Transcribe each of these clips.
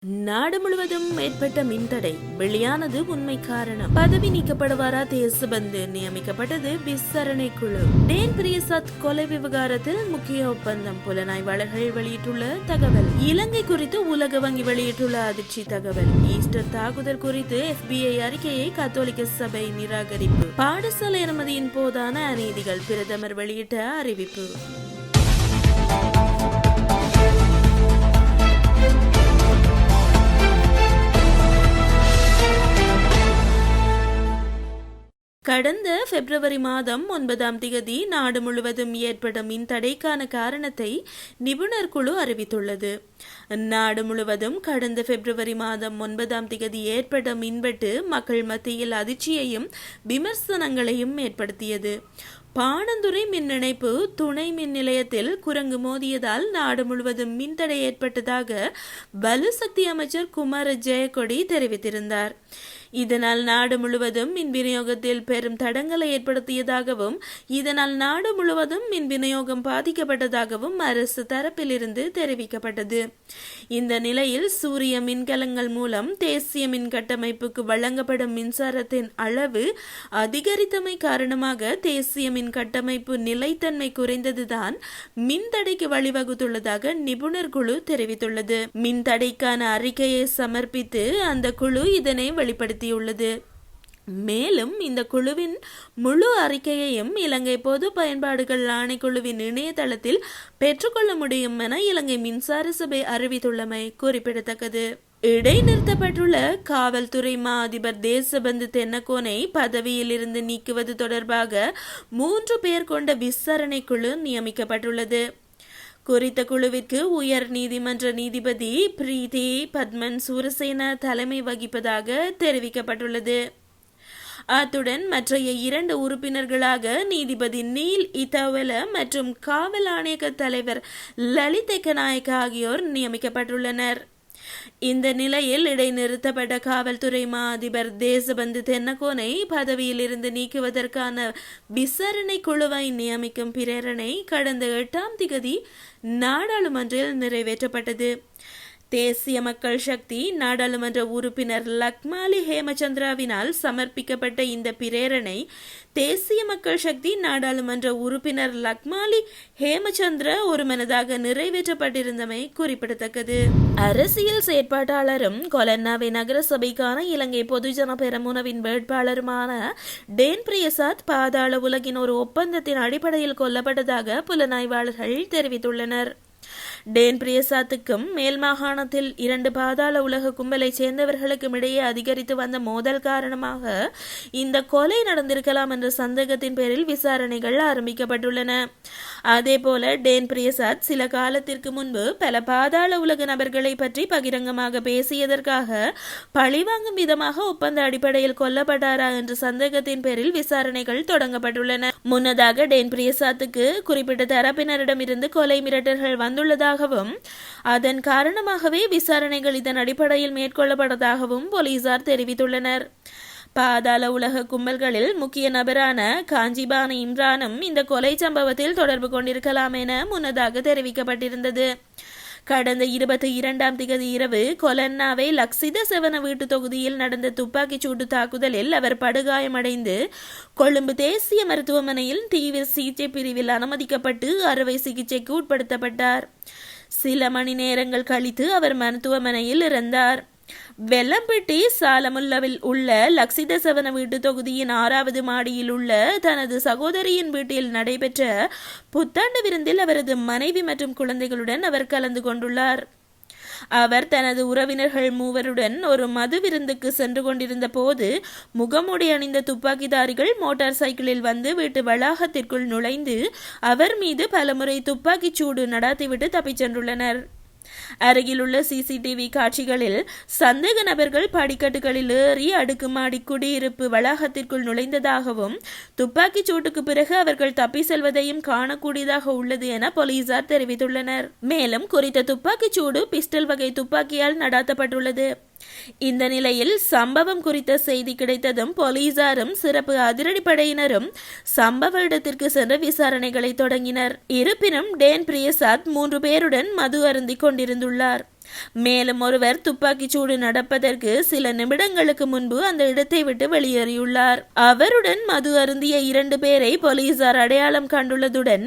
நாடு முழுவதும் ஏற்பட்ட மின்தடை வெளியானது உண்மை காரணம். பதவி நீக்கப்படுவாரா தேசபந்து நியமிக்கப்பட்டது விசாரணை குழு. டேன் பிரியசாத் கொலை விவகாரத்தில் முக்கிய ஒப்பந்தம். புலனாய்வாளர்கள் வெளியிட்டுள்ள தகவல். இலங்கை குறித்து உலக வங்கி வெளியிட்டுள்ள அதிர்ச்சி தகவல். ஈஸ்டர் தாக்குதல் குறித்து FBI அறிக்கையை கத்தோலிக்க சபை நிராகரிப்பு. பாடசாலை அனுமதியின் போதான அநீதிகள். பிரதமர் வெளியிட்ட அறிவிப்பு. கடந்த பிப்ரவரி மாதம் 9ஆம் தேதி நாடு முழுவதும் ஏற்பட்ட மின் தடைக்கான காரணத்தை நிபுணர் குழு அறிவித்துள்ளது. நாடு முழுவதும் கடந்த பிப்ரவரி மாதம் 9ஆம் தேதி ஏற்பட்ட மின்வெட்டு மக்கள் மத்தியில் அதிர்ச்சியையும் விமர்சனங்களையும் ஏற்படுத்தியது. பாணந்துறை மின் இணைப்பு துணை மின் நிலையத்தில் குரங்கு மோதியதால் நாடு முழுவதும் மின்தடை ஏற்பட்டதாக வலுசக்தி அமைச்சர் குமார ஜெயக்கொடி தெரிவித்திருந்தார். இதனால் நாடு முழுவதும் மின் விநியோகத்தில் பெரும் தடங்களை ஏற்படுத்தியதாகவும் இதனால் நாடு முழுவதும் மின் விநியோகம் பாதிக்கப்பட்டதாகவும் அரசு தரப்பிலிருந்து தெரிவிக்கப்பட்டது. இந்த நிலையில் சூரிய மின்கலங்கள் மூலம் தேசிய மின் கட்டமைப்புக்கு வழங்கப்படும் மின்சாரத்தின் அளவு அதிகரித்தமை காரணமாக தேசிய மின் கட்டமைப்பு நிலைத்தன்மை குறைந்ததுதான் மின்தடைக்கு வழிவகுத்துள்ளதாக நிபுணர் குழு தெரிவித்துள்ளது. மின்தடைக்கான அறிக்கையை சமர்ப்பித்து அந்த குழு இதனை வெளிப்படுத்தியுள்ளது. மேலும் இந்த குழுவின் முழு அறிக்கையையும் இலங்கை பொது பயன்பாடுகள் ஆணைக்குழுவின் இணையதளத்தில் பெற்றுக்கொள்ள முடியும் என இலங்கை மின்சார சபை அறிவித்துள்ளமை குறிப்பிடத்தக்கது. இடைநிறுத்தப்பட்டுள்ள காவல்துறை மா அதிபர் தேசபந்து தென்னக்கோனை பதவியில் இருந்து நீக்குவது தொடர்பாக 3 பேர் கொண்ட விசாரணை குழு நியமிக்கப்பட்டுள்ளது. குறித்த குழுவிற்கு உயர் நீதிமன்ற நீதிபதி பிரீதி பத்மன் சூரசேன தலைமை வகிப்பதாக தெரிவிக்கப்பட்டுள்ளது. அத்துடன் மற்றைய 2 உறுப்பினர்களாக நீதிபதி நீல் இத்தாவெல மற்றும் காவல் ஆணையக தலைவர் லலித் எக்கநாயக்க ஆகியோர் நியமிக்கப்பட்டுள்ளனர். இந்த நிலையில் இடைநிறுத்தப்பட்ட காவல்துறை மா அதிபர் தேசபந்து தென்னக்கோனை பதவியில் இருந்து நீக்குவதற்கான விசாரணை குழுவை நியமிக்கும் பிரேரணை கடந்த 8ஆம் தேதி நாடாளுமன்றில் நிறைவேற்றப்பட்டது. தேசிய மக்கள் சக்தி நாடாளுமன்ற உறுப்பினர் லக்மாலி ஹேமச்சந்திராவினால் சமர்ப்பிக்கப்பட்ட இந்த பிரேரணை தேசிய மக்கள் சக்தி நாடாளுமன்ற உறுப்பினர் லக்மாலி ஹேமச்சந்திர ஒருமனதாக நிறைவேற்றப்பட்டிருந்தமை குறிப்பிடத்தக்கது. அரசியல் செயற்பாட்டாளரும் கொலன்னாவை நகர சபைக்கான இலங்கை பொதுஜன பெரமுனவின் வேட்பாளருமான டேன் பிரியசாத் பாதாள உலகின் ஒரு ஒப்பந்தத்தின் அடிப்படையில் கொல்லப்பட்டதாக புலனாய்வாளர்கள் தெரிவித்துள்ளனர். டேன் பிரியசாத்துக்கும் மேல் மாகாணத்தில் 2 பாதாள உலக கும்பலை சேர்ந்தவர்களுக்கும் இடையே அதிகரித்து வந்த மோதல் காரணமாக இந்த கொலை நடந்திருக்கலாம் என்ற சந்தேகத்தின் பேரில் விசாரணைகள் ஆரம்பிக்கப்பட்டுள்ளன. அதேபோல டேன் பிரியசாத் சில காலத்திற்கு முன்பு பல பாதாள உலக நபர்களை பற்றி பகிரங்கமாக பேசியதற்காக பழிவாங்கும் விதமாக ஒப்பந்த அடிப்படையில் கொல்லப்பட்டாரா என்ற சந்தேகத்தின் பேரில் விசாரணைகள் தொடங்கப்பட்டுள்ளன. முன்னதாக டேன் பிரியசாத்துக்கு குறிப்பிட்ட தரப்பினரிடமிருந்து கொலை மிரட்டல்கள் வந்துள்ளதாகவும் அதன் காரணமாகவே விசாரணைகள் இதன் அடிப்படையில் மேற்கொள்ளப்பட்டதாகவும் போலீசார் தெரிவித்துள்ளனர். பாதாள உலக கும்பல்களில் முக்கிய நபரான காஞ்சிபான இம்ரானும் இந்த கொலை சம்பவத்தில் தொடர்பு கொண்டிருக்கலாம் என முன்னதாக தெரிவிக்கப்பட்டிருந்தது. கடந்த 22ஆம் தேதி இரவு கொலன்னாவை லக்சித செவன வீட்டு தொகுதியில் நடந்த துப்பாக்கிச் சூட்டு தாக்குதலில் அவர் படுகாயமடைந்து கொழும்பு தேசிய மருத்துவமனையில் தீவிர சிகிச்சை பிரிவில் அனுமதிக்கப்பட்டு அறுவை சிகிச்சைக்கு உட்படுத்தப்பட்டார். சில மணி நேரங்கள் கழித்து அவர் மருத்துவமனையில் இறந்தார். வெள்ளம்பட்டி சாலமுல்லவில் உள்ள லக்சித செவன வீட்டு தொகுதியின் 6வது மாடியில் உள்ள தனது சகோதரியின் வீட்டில் நடைபெற்ற புத்தாண்டு விருந்தில் அவரது மனைவி மற்றும் குழந்தைகளுடன் அவர் கலந்து கொண்டுள்ளார். அவர் தனது உறவினர்கள் 3 ஒரு மது விருந்துக்கு சென்று கொண்டிருந்த போது முகமூடி அணிந்த துப்பாக்கிதாரிகள் மோட்டார் சைக்கிளில் வந்து வீட்டு வளாகத்திற்குள் நுழைந்து அவர் மீது பலமுறை துப்பாக்கிச் சூடு நடாத்திவிட்டு தப்பிச் சென்றுள்ளனர். அருகிலுள்ள CCTV காட்சிகளில் சந்தேக நபர்கள் படிக்கட்டுகளில் ஏறி அடுக்குமாடி குடியிருப்பு வளாகத்திற்குள் நுழைந்ததாகவும் துப்பாக்கிச் சூட்டுக்கு பிறகு அவர்கள் தப்பி செல்வதையும் காணக்கூடியதாக உள்ளது என போலீசார் தெரிவித்துள்ளனர். மேலும் குறித்த துப்பாக்கிச் சூடு பிஸ்டல் வகை துப்பாக்கியால் நடாத்தப்பட்டுள்ளது. இந்த நிலையில் சம்பவம் குறித்த செய்தி கிடைத்ததும் போலீசாரும் சிறப்பு அதிரடிப்படையினரும் சம்பவ இடத்திற்கு சென்று விசாரணைகளை தொடங்கினர். இருப்பினும் டேன் பிரியசாத் 3 பேருடன் மது அருந்திக் கொண்டிருந்துள்ளார். மேலும் ஒருவர் துப்பாக்கிச் சூடு நடப்பதற்கு சில நிமிடங்களுக்கு முன்பு அந்த இடத்தை விட்டு வெளியேறியுள்ளார். அவருடன் மது அருந்திய 2 பேரை போலீசார் அடையாளம் கண்டுள்ளதுடன்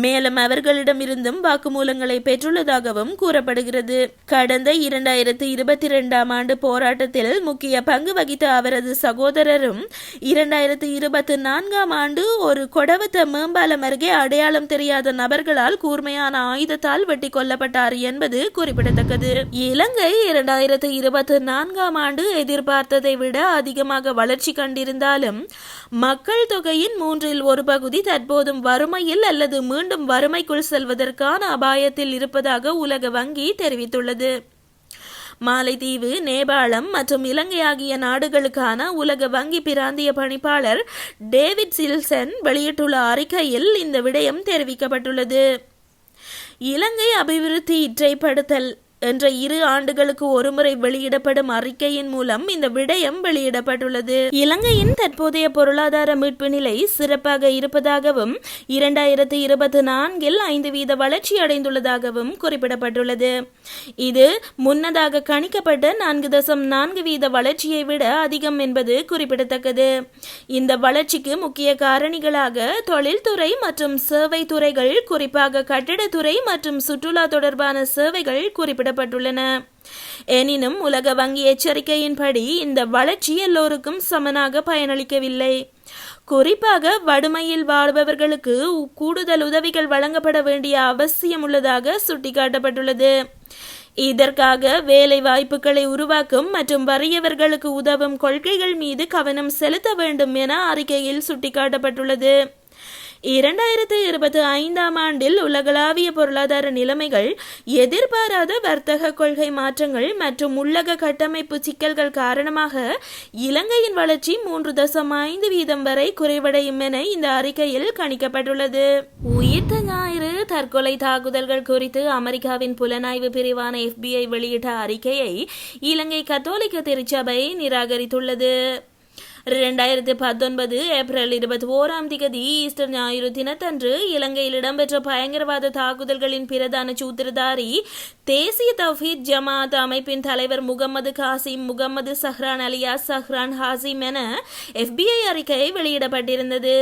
மேலும் அவர்களிடமிருந்தும் வாக்குமூலங்களை பெற்றுள்ளதாகவும் கூறப்படுகிறது. கடந்த 2022ஆம் ஆண்டு போராட்டத்தில் முக்கிய பங்கு வகித்த அவரது சகோதரரும் 2024ஆம் ஆண்டு ஒரு கொடவத்த மேம்பாலம் அருகே அடையாளம் தெரியாத நபர்களால் கூர்மையான ஆயுதத்தால் வெட்டி கொல்லப்பட்டார் என்பது குறிப்பிடத்தக்கது. இலங்கை 2024ஆம் ஆண்டு எதிர்பார்த்ததை விட அதிகமாக வளர்ச்சி கண்டிருந்தாலும் மக்கள் தொகையின் 1/3 பகுதி தற்போதும் வறுமையில் அல்லது மீண்டும் வறுமைக்குள் செல்வதற்கான அபாயத்தில் இருப்பதாக உலக வங்கி தெரிவித்துள்ளது. மாலைதீவு, நேபாளம் மற்றும் இலங்கை ஆகிய நாடுகளுக்கான உலக வங்கி பிராந்திய பணிப்பாளர் டேவிட் சில்சன் வெளியிட்டுள்ள அறிக்கையில் இந்த விடயம் தெரிவிக்கப்பட்டுள்ளது. இலங்கை அபிவிருத்தி இற்றைப்படுத்தல் என்ற 2 ஆண்டுகளுக்கு ஒருமுறை வெளியிடப்படும் அறிக்கையின் மூலம் இந்த விடயம் வெளியிடப்பட்டுள்ளது. இலங்கையின் தற்போதைய பொருளாதார மீட்பு நிலை சிறப்பாக இருப்பதாகவும் 2024இல் 5% வளர்ச்சி அடைந்துள்ளதாகவும் குறிப்பிடப்பட்டுள்ளது. இது முன்னதாக கணிக்கப்பட்ட 4.4% வளர்ச்சியை விட அதிகம் என்பது குறிப்பிடத்தக்கது. இந்த வளர்ச்சிக்கு முக்கிய காரணிகளாக தொழில்துறை மற்றும் சேவை துறைகள், குறிப்பாக கட்டிடத்துறை மற்றும் சுற்றுலா தொடர்பான சேவைகள் குறிப்பிடப்பட்டுள்ளன. எனினும் உலக வங்கி எச்சரிக்கையின்படி இந்த வளர்ச்சி எல்லோருக்கும் சமனாக பயனளிக்கவில்லை. குறிப்பாக வறுமையில் வாழ்பவர்களுக்கு கூடுதல் உதவிகள் வழங்கப்பட வேண்டிய அவசியம் உள்ளதாக சுட்டிக்காட்டப்பட்டுள்ளது. இதற்காக வேலை வாய்ப்புகளை உருவாக்கும் மற்றும் வறியவர்களுக்கு உதவும் கொள்கைகள் மீது கவனம் செலுத்த வேண்டும் என அறிக்கையில் சுட்டிக்காட்டப்பட்டுள்ளது. 2025ஆம் ஆண்டில் உலகளாவிய பொருளாதார நிலைமைகள், எதிர்பாராத வர்த்தக கொள்கை மாற்றங்கள் மற்றும் உள்ளக கட்டமைப்பு சிக்கல்கள் காரணமாக இலங்கையின் வளர்ச்சி 3.5% வரை குறைவடையும் என இந்த அறிக்கையில் கணிக்கப்பட்டுள்ளது. உயிர்த்த ஞாயிறு தற்கொலை தாக்குதல்கள் குறித்து அமெரிக்காவின் புலனாய்வு பிரிவான FBI வெளியிட்ட அறிக்கையை இலங்கை கத்தோலிக்க திருச்சபை நிராகரித்துள்ளது. 2019 ஏப்ரல் 21ஆம் தேதி ஈஸ்டர் ஞாயிறு தினத்தன்று இலங்கையில் இடம்பெற்ற பயங்கரவாத தாக்குதல்களின் பிரதான சூத்திரதாரி தேசிய தௌஹீத் ஜமாத் அமைப்பின் தலைவர் முகமது காசிம் முகமது சஹ்ரான் அலியாஸ் சஹ்ரான் ஹாசிம் என FBI அறிக்கை வெளியிடப்பட்டிருந்தது.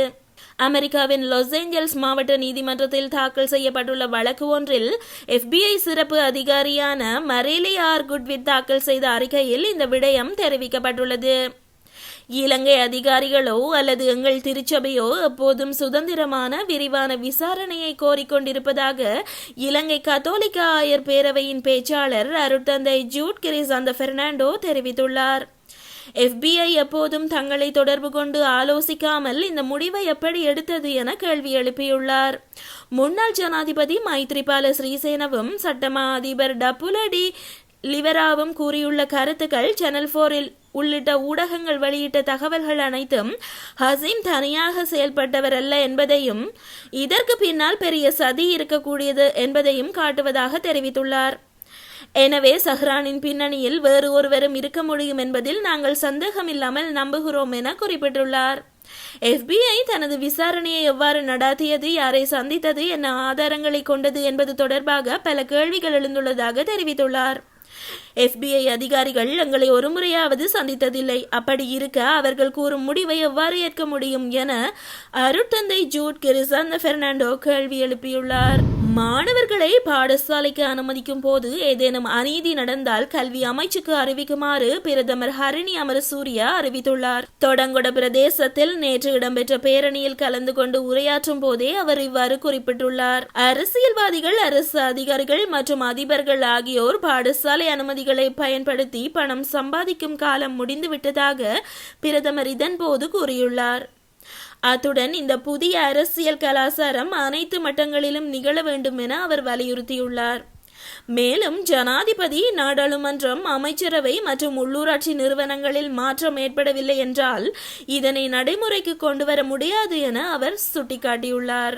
அமெரிக்காவின் லாஸ் ஏஞ்சல்ஸ் மாவட்ட நீதிமன்றத்தில் தாக்கல் செய்யப்பட்டுள்ள வழக்கு ஒன்றில் FBI சிறப்பு அதிகாரியான மரேலி ஆர் குட்வித் தாக்கல் செய்த அறிக்கையில் இந்த விடயம் தெரிவிக்கப்பட்டுள்ளது. இலங்கை அதிகாரிகளோ அல்லது எங்கள் திருச்சபையோ எப்போதும் சுதந்திரமான விரிவான விசாரணையை கோரிக்கொண்டிருப்பதாக இலங்கை கத்தோலிக்க ஆயர் பேரவையின் பேச்சாளர் அருட்தந்தை ஜூட் கிரிசாந்த பெர்னாண்டோ தெரிவித்துள்ளார். FBI எப்போதும் தங்களை தொடர்பு கொண்டு ஆலோசிக்காமல் இந்த முடிவை எப்படி எடுத்தது என கேள்வி எழுப்பியுள்ளார். முன்னாள் ஜனாதிபதி மைத்ரிபால ஸ்ரீசேனவும் சட்டமா அதிபர் டப்புலடி லிவராவும் கூறியுள்ள கருத்துக்கள் சேனல் 4 உள்ளிட்ட ஊடகங்கள் வெளியிட்ட தகவல்கள் அனைத்தும் ஹசீம் தனியாக செயல்பட்டவர் அல்ல என்பதையும் இதற்கு பின்னால் பெரிய சதி இருக்கக்கூடியது என்பதையும் காட்டுவதாக தெரிவித்துள்ளார். எனவே சஹ்ரானின் பின்னணியில் வேறு ஒருவரும் இருக்க முடியும் என்பதில் நாங்கள் சந்தேகமில்லாமல் நம்புகிறோம் என குறிப்பிட்டுள்ளார். FBI தனது விசாரணையை எவ்வாறு நடாத்தியது, யாரை சந்தித்தது, என்ன ஆதாரங்களை கொண்டது என்பது தொடர்பாக பல கேள்விகள் எழுந்துள்ளதாக தெரிவித்துள்ளார். FBI அதிகாரிகள் எங்களை ஒரு முறையாவது சந்தித்ததில்லை. அப்படி இருக்க அவர்கள் கூறும் முடிவை எவ்வாறு ஏற்க முடியும் என அருட்தந்தை ஜூட் கிரிசாந்த பெர்னாண்டோ கேள்வி எழுப்பியுள்ளார். மாணவர்களை பாடசாலைக்கு அனுமதிக்கும் போது ஏதேனும் அநீதி நடந்தால் கல்வி அமைச்சுக்கு அறிவிக்குமாறு பிரதமர் ஹரிணி அமரசூரிய அறிவித்துள்ளார். தொடங்கொட பிரதேசத்தில் நேற்று இடம்பெற்ற பேரணியில் கலந்து கொண்டு உரையாற்றும் போதே அவர் இவ்வாறு குறிப்பிட்டுள்ளார். அரசியல்வாதிகள், அரசு அதிகாரிகள் மற்றும் அதிபர்கள் ஆகியோர் பாடசாலை அனுமதிகளை பயன்படுத்தி பணம் சம்பாதிக்கும் காலம் முடிந்துவிட்டதாக பிரதமர் இதன்போது கூறியுள்ளார். அத்துடன் இந்த புதிய அரசியல் கலாச்சாரம் அனைத்து மட்டங்களிலும் நிகழ வேண்டும் என அவர் வலியுறுத்தியுள்ளார். மேலும் ஜனாதிபதி, நாடாளுமன்றம், அமைச்சரவை மற்றும் உள்ளூராட்சி நிறுவனங்களில் மாற்றம் ஏற்படவில்லை என்றால் இதனை நடைமுறைக்கு கொண்டுவர முடியாது என அவர் சுட்டிக்காட்டியுள்ளார்.